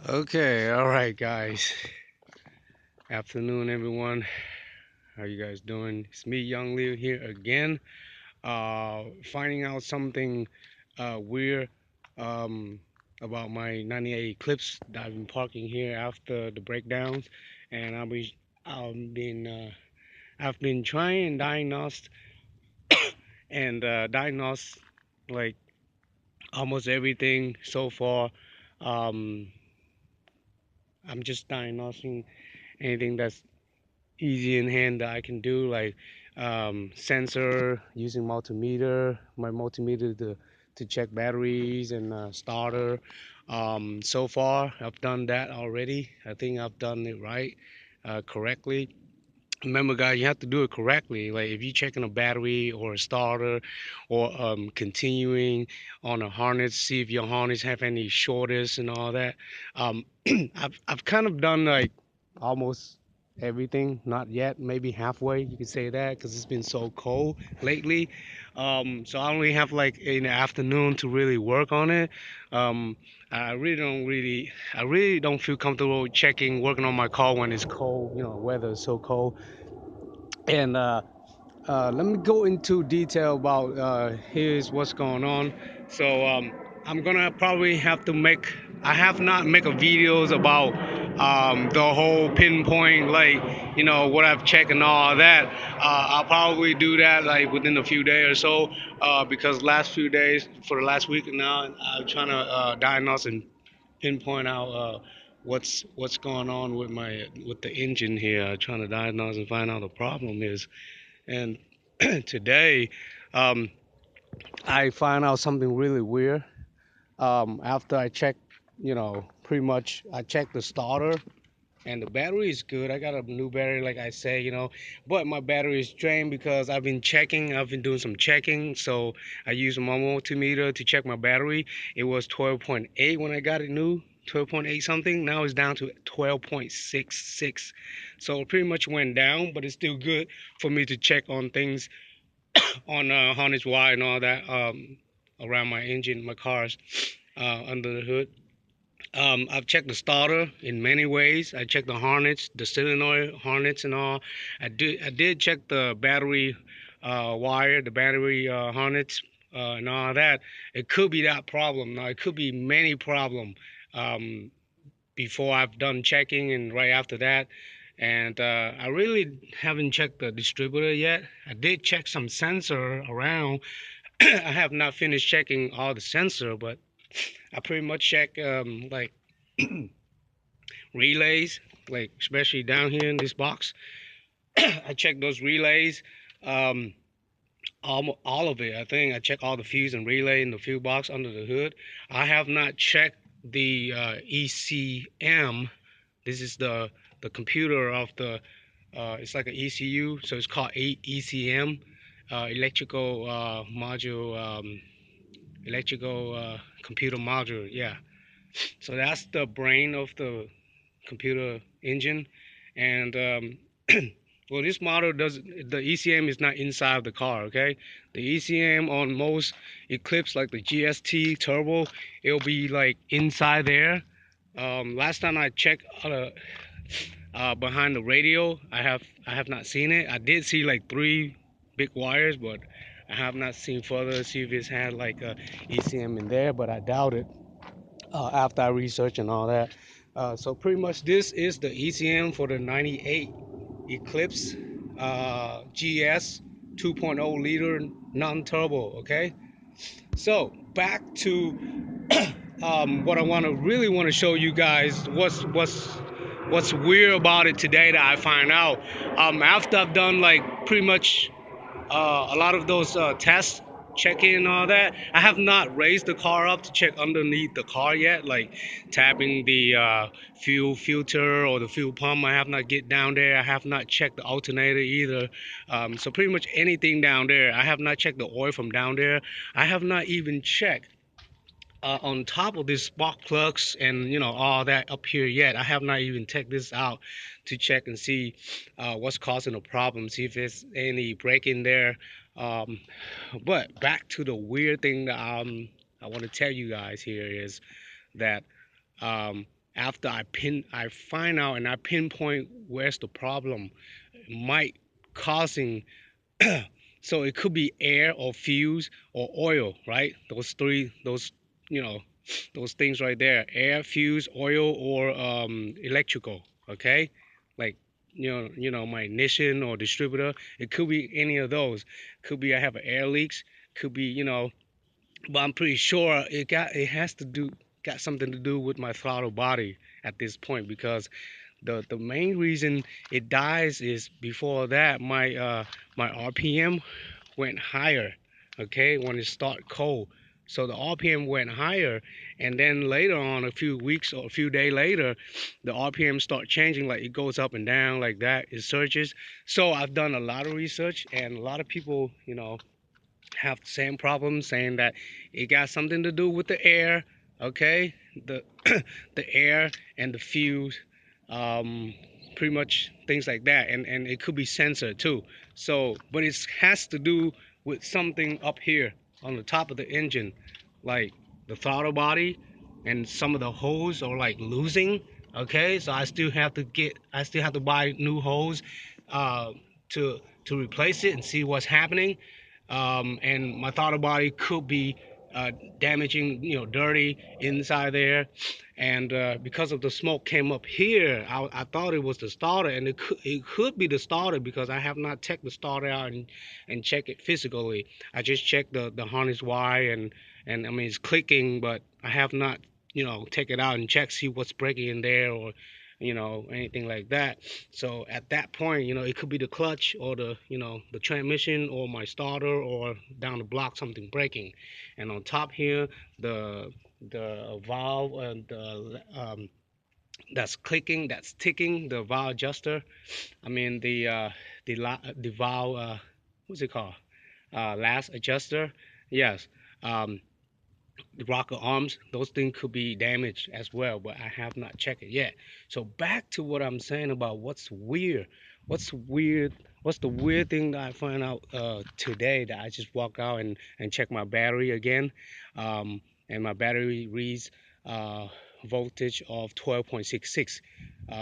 Okay, all right, guys. Afternoon, everyone. How you guys doing? It's me, Young Liu, here again. Finding out something weird um, about my '98 Eclipse that I've been parking here after the breakdowns, and I've been trying and diagnose like almost everything so far. Um, I'm just diagnosing anything that's easy in hand that I can do, like sensor using my multimeter to check batteries and starter. So far, I've done that already. I think I've done it right, correctly. Remember, guys, you have to do it correctly. Like if you're checking a battery or a starter, or continuing on a harness, see if your harness have any shortest and all that. Um, I've kind of done like almost everything. Not yet, maybe halfway. You could say that because it's been so cold lately. So I only have like in the afternoon to really work on it. Um, I really don't feel comfortable working on my car when it's cold. Weather is so cold. And let me go into detail about here's what's going on. So I'm gonna probably have to make. I have not make a videos about the whole pinpoint, like what I've checked and all that. I'll probably do that like within a few days or so, because last few days for the last week now, I'm trying to diagnose and pinpoint out what's going on with the engine here. Trying to diagnose and find out the problem is. And today, um, I find out something really weird. After I checked, pretty much I checked the starter and the battery is good. I got a new battery, like I say, but my battery is drained because I've been doing some checking. So I used my multimeter to check my battery. It was 12.8 when I got it new. 12.8 something. Now it's down to 12.66. So it pretty much went down, but it's still good for me to check on things on harness wire and all that around my engine, my cars, under the hood. I've checked the starter in many ways. I checked the harness, the solenoid harness, and all. I did check the battery wire, the battery harness, and all that. It could be that problem. Now it could be many problem. Um, Before I've done checking and right after that. And I really haven't checked the distributor yet. I did check some sensor around. I have not finished checking all the sensor, but I pretty much check like relays, like especially down here in this box. I check those relays, um, all of it. I think I check all the fuse and relay in the fuse box under the hood. I have not checked the ECM. This is the computer of the. It's like an ECU, so it's called ECM, electrical module, electrical computer module. Yeah. So that's the brain of the computer engine, and well, this model does the ECM is not inside of the car. Okay, the ECM on most Eclipse like the GST Turbo, it'll be like inside there. Last time I checked behind the radio, I have not seen it. I did see like three big wires, but I have not seen further see if it's had like a ECM in there, but I doubt it. After I research and all that, so pretty much this is the ECM for the '98 Eclipse GS 2.0 liter non-turbo. Okay, so back to what I really want to show you guys. What's weird about it today that I find out after I've done like pretty much a lot of those tests, checking and all that. I have not raised the car up to check underneath the car yet, like tapping the fuel filter or the fuel pump. I have not get down there. I have not checked the alternator either. So pretty much anything down there. I have not checked the oil from down there. I have not even checked on top of these spark plugs and all that up here yet. I have not even checked this out to check and see what's causing the problem, see if there's any break in there. um, but back to the weird thing that I want to tell you guys here is that um, after I find out and I pinpoint where's the problem might causing. So it could be air or fuse or oil, right? Those three, those, you know, those things right there: air, fuse, oil, or electrical. Okay, like, my ignition or distributor. It could be any of those. Could be I have an air leaks. Could be, but I'm pretty sure it has to do got something to do with my throttle body at this point, because the main reason it dies is before that my RPM went higher, okay, when it start cold. So the RPM went higher, and then later on, a few weeks or a few days later, the RPM start changing, like it goes up and down like that, it surges. So I've done a lot of research, and a lot of people, have the same problem, saying that it got something to do with the air, okay, the the air and the fuse, um, pretty much things like that, and it could be sensor too. So, but it has to do with something up here on the top of the engine, like the throttle body, and some of the hose are like losing. Okay, so I still have to buy new hose, uh, to replace it and see what's happening. And my throttle body could be damaging, dirty inside there. And because of the smoke came up here, I thought it was the starter, and it could be the starter, because I have not checked the starter out and check it physically. I just checked the harness wire, and I mean it's clicking, but I have not, take it out and check, see what's breaking in there, or anything like that. So at that point, it could be the clutch, or the transmission, or my starter, or down the block something breaking. And on top here, the valve, that's clicking, that's ticking, the valve adjuster. I mean the valve, what's it called? Last adjuster. Yes. The rocker arms, those things could be damaged as well, but I have not checked it yet. So back to what I'm saying about what's weird. What's the weird thing that I find out today, that I just walk out and check my battery again, and my battery reads uh, voltage of 12.66,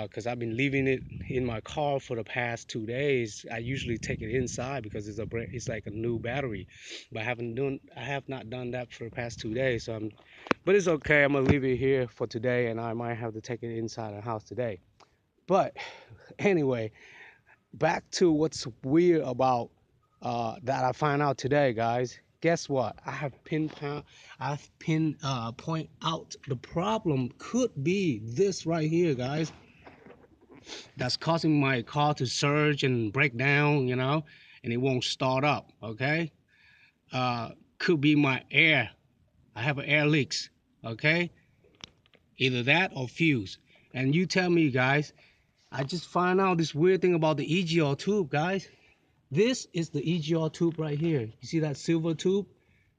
because I've been leaving it in my car for the past 2 days. I usually take it inside because it's like a new battery, but I have not done that for the past 2 days. But it's okay. I'm gonna leave it here for today, and I might have to take it inside the house today. But anyway, back to what's weird about that I find out today, guys. Guess what? I've point out the problem could be this right here, guys. That's causing my car to surge and break down, and it won't start up. Okay, could be my air. I have an air leaks. Okay, either that or fuse. And you tell me, guys. I just find out this weird thing about the EGR tube, guys. This is the EGR tube right here. You see that silver tube?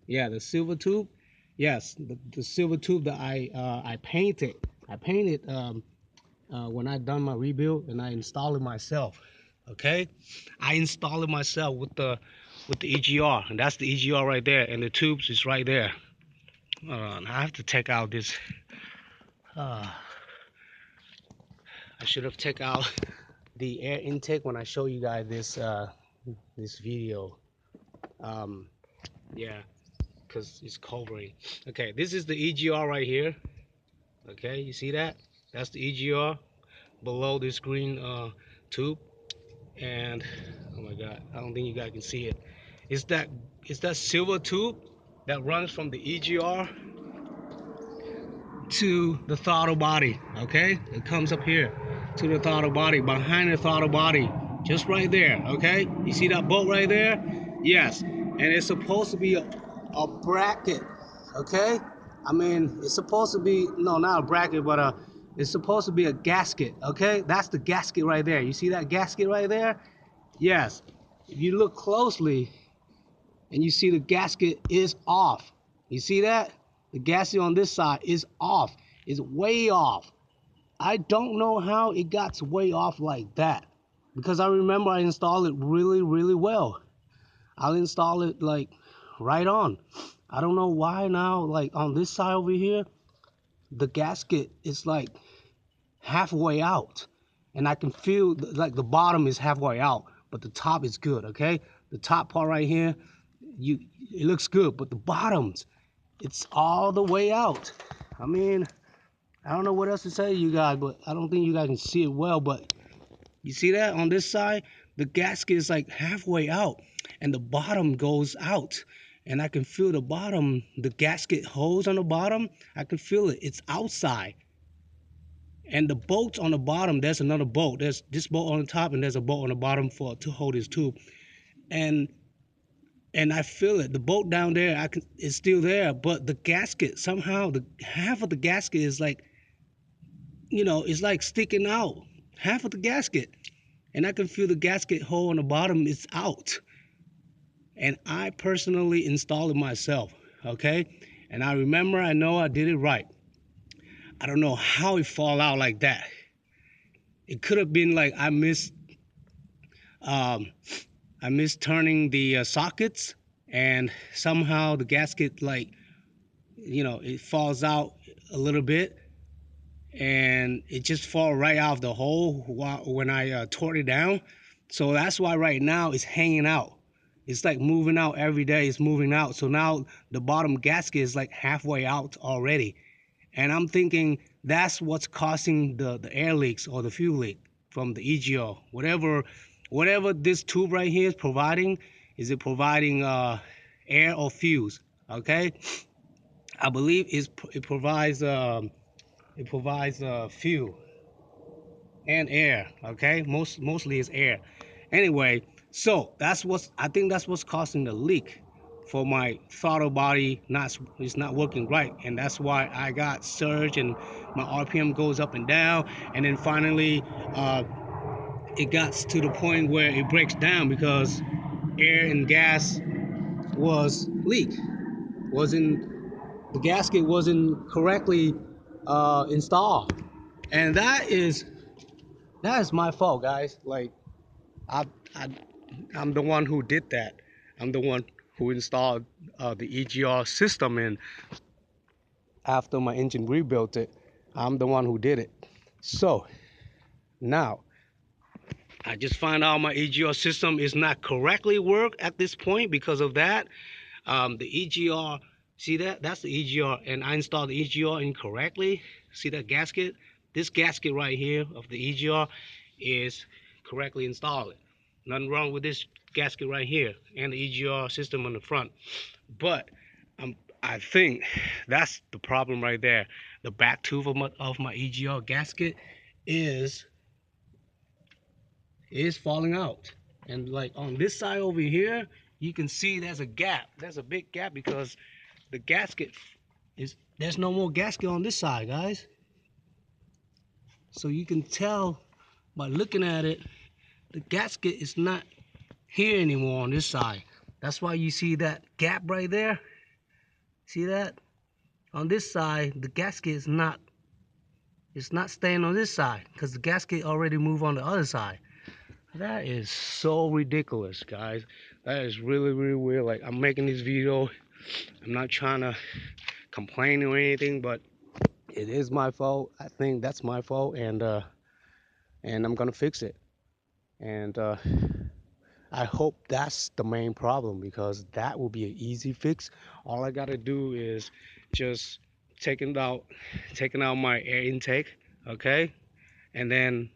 Yeah, the silver tube. Yes, the silver tube that I painted. I painted when I done my rebuild, and I installed it myself. Okay, I installed it myself with the EGR, and that's the EGR right there, and the tubes is right there. I have to take out this. Uh, I should have taken out the air intake when I show you guys this video. Um, yeah, because it's covering. Okay, this is the EGR right here. Okay, you see that? That's the EGR below this green tube. And oh my God, I don't think you guys can see it. It's that silver tube that runs from the EGR to the throttle body. Okay, it comes up here to the throttle body, behind the throttle body, just right there. Okay, you see that bolt right there? Yes, and it's supposed to be a bracket. Okay, I mean it's supposed to be, no, not a bracket, but it's supposed to be a gasket. Okay, that's the gasket right there. You see that gasket right there? Yes, if you look closely, and you see the gasket is off. You see that? The gasket on this side is off. It's way off. I don't know how it got way off like that, because I remember I installed it really, really well. I'll install it like right on. I don't know why now, like on this side over here, the gasket is like halfway out, and I can feel like the bottom is halfway out, but the top is good. Okay, the top part right here, it looks good, but the bottoms, it's all the way out. I mean, I don't know what else to say to you guys, but I don't think you guys can see it well, but you see that on this side, the gasket is like halfway out, and the bottom goes out. And I can feel the bottom, the gasket hose on the bottom. I can feel it. It's outside. And the bolts on the bottom, there's another bolt. There's this bolt on the top, and there's a bolt on the bottom for to hold this tube. And I feel it. The bolt down there, it's still there, but the gasket somehow, the half of the gasket is like, it's like sticking out. Half of the gasket, and I can feel the gasket hole on the bottom is out. And I personally installed it myself, okay? And I know I did it right. I don't know how it fall out like that. It could have been like um, I missed turning the sockets, and somehow the gasket, like, it falls out a little bit, and it just fall right out of the hole when I tore it down. So that's why right now it's hanging out. It's like moving out every day. It's moving out. So now the bottom gasket is like halfway out already. And I'm thinking that's what's causing the air leaks or the fuel leak from the EGR. Whatever this tube right here is providing, is it providing air or fuels? Okay, I believe it provides fuel and air. Okay, mostly it's air. Anyway, so I think that's what's causing the leak for my throttle body. It's not working right, and that's why I got surge and my RPM goes up and down, and then finally it got to the point where it breaks down because air and gas was leak wasn't the gasket wasn't correctly installed, and that is my fault, guys. Like, I, I I'm the one who did that. I'm the one who installed the EGR system in after my engine rebuilt it. I'm the one who did it. So now I just find out my EGR system is not correctly work at this point because of that. The EGR, see that? That's the EGR, and I installed the EGR incorrectly. See that gasket? This gasket right here of the EGR is correctly installed. Nothing wrong with this gasket right here and the EGR system on the front. But I think that's the problem right there. The back tube of my EGR gasket is falling out. And like on this side over here, you can see there's a gap. There's a big gap because the gasket there's no more gasket on this side, guys. So you can tell by looking at it, the gasket is not here anymore on this side. That's why you see that gap right there. See that? On this side, the gasket is not, it's not staying on this side because the gasket already moved on the other side. That is so ridiculous, guys. That is really, really weird. Like, I'm making this video. I'm not trying to complain or anything, but it is my fault. I think that's my fault, and I'm gonna fix it. And I hope that's the main problem because that will be an easy fix. All I gotta do is just taking out my air intake, okay, and then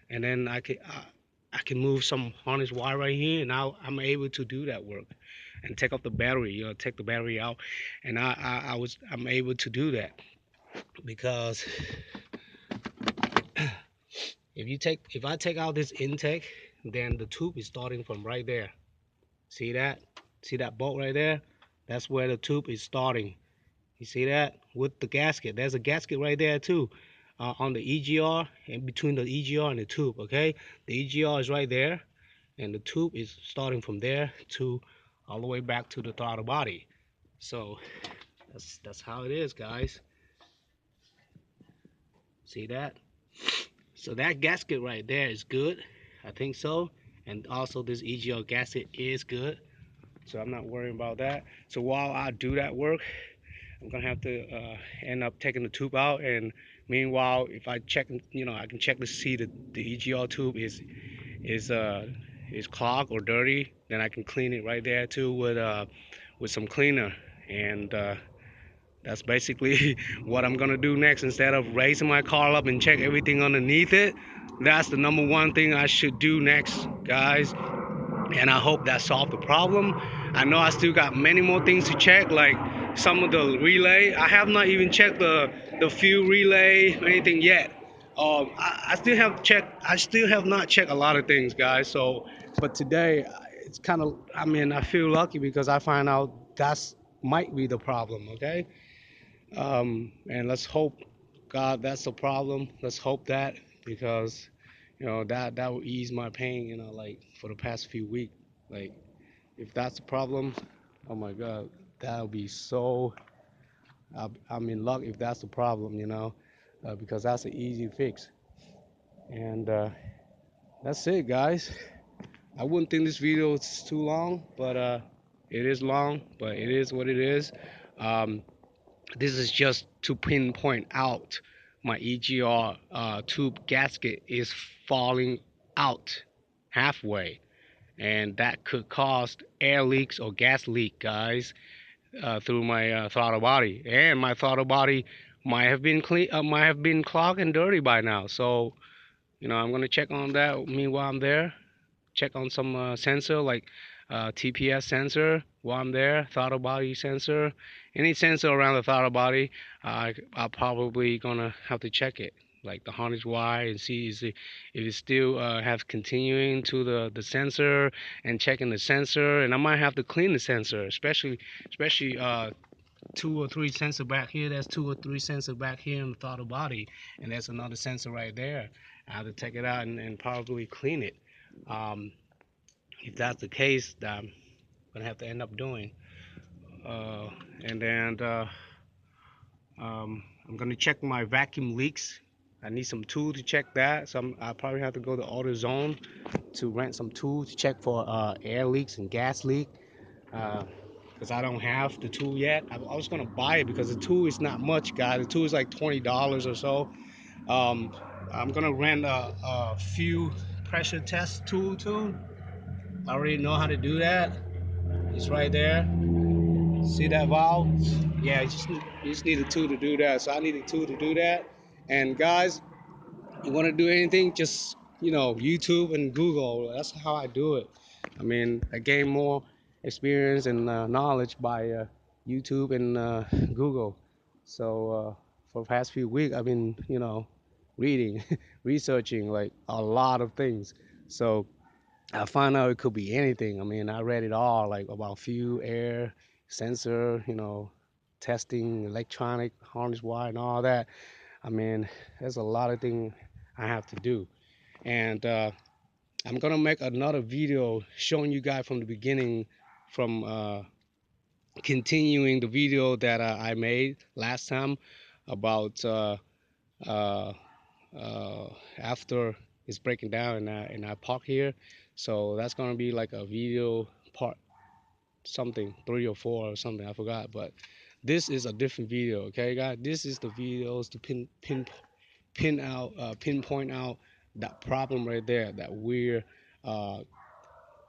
I can move some harness wire right here, and now I'm able to do that work and take off the battery. Take the battery out, and I'm able to do that because if I take out this intake, then the tube is starting from right there. See that? See that bolt right there? That's where the tube is starting. You see that? With the gasket. There's a gasket right there too. On the EGR, in between the EGR and the tube, okay? The EGR is right there, and the tube is starting from there to all the way back to the throttle body. So that's how it is, guys. See that? So that gasket right there is good. I think so. And also this EGR gasket is good. So I'm not worrying about that. So while I do that work, I'm gonna have to end up taking the tube out and Meanwhile, if I check, I can check to see the EGR tube is uh is clogged or dirty, then I can clean it right there too with some cleaner. And that's basically what I'm gonna do next. Instead of raising my car up and check everything underneath it, that's the number one thing I should do next, guys. And I hope that solved the problem. I know I still got many more things to check, like some of the relay. I have not even checked the fuel relay or anything yet. I still have checked. I still have not checked a lot of things, guys. So, but today it's kind of. I mean, I feel lucky because I find out that's might be the problem. Okay, and let's hope, God, that's the problem. Let's hope that because that will ease my pain. Like for the past few weeks, like if that's the problem, oh my God, that would be so. I'm in luck if that's the problem, because that's an easy fix. And that's it, guys. I wouldn't think this video is too long, but it is long, but it is what it is. Um, this is just to pinpoint out my EGR tube gasket is falling out halfway, and that could cause air leaks or gas leak, guys, through my throttle body. And my throttle body might have been clogged and dirty by now. So I'm gonna check on that. Meanwhile, I'm there. Check on some sensor like TPS sensor while I'm there, throttle body sensor, any sensor around the throttle body. I'll probably gonna have to check it, like the harness wire, and see if it still has continuing to the sensor, and checking the sensor. And I might have to clean the sensor, especially two or three sensor back here. There's two or three sensor back here in the throttle body, and there's another sensor right there. I have to take it out and probably clean it. Um, if that's the case, that I'm gonna have to end up doing. Uh, and then I'm gonna check my vacuum leaks. I need some tool to check that. So I probably have to go to AutoZone to rent some tools to check for air leaks and gas leak. Because I don't have the tool yet. I was gonna buy it because the tool is not much, guys. The tool is like $20 or so. Um, I'm gonna rent a few pressure test tool too. I already know how to do that. It's right there. See that valve? Yeah, you just need a tool to do that. So I need a tool to do that. And guys, you want to do anything, just YouTube and Google. That's how I do it. I mean, I gain more experience and knowledge by YouTube and Google. So for the past few weeks, I've been reading, researching like a lot of things. So I found out it could be anything. I mean, I read it all, like about fuel, air, sensor, testing, electronic, harness wire, and all that. I mean, there's a lot of things I have to do. And I'm gonna make another video showing you guys from the beginning, from continuing the video that I made last time about uh, uh, after it's breaking down and I park here. So that's gonna be like a video part something 3 or 4 or something, I forgot. But this is a different video, okay, guys. This is the videos to pinpoint out that problem right there, that we're uh,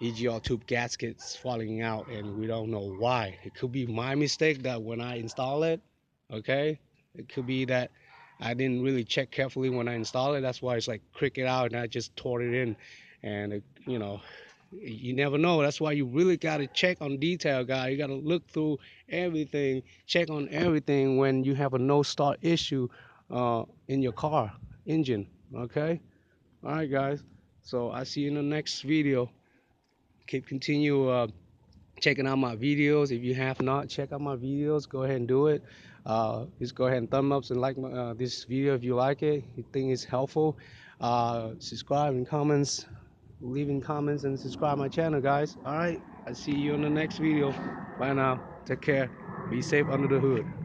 EGR tube gaskets falling out, and we don't know why. It could be my mistake that when I install it, okay, it could be that I didn't really check carefully when I installed it. That's why it's like cricket out, and I just tore it in, and you never know. That's why you really got to check on detail, guy. You got to look through everything, check on everything when you have a no start issue in your car engine. Okay. All right, guys. So I see you in the next video. Continue checking out my videos. If you have not checked out my videos, go ahead and do it. Just go ahead and thumb ups and like this video if you like it. You think it's helpful. Subscribe and comments, leaving comments and subscribe my channel, guys. All right, I see you in the next video. Bye now. Take care. Be safe under the hood.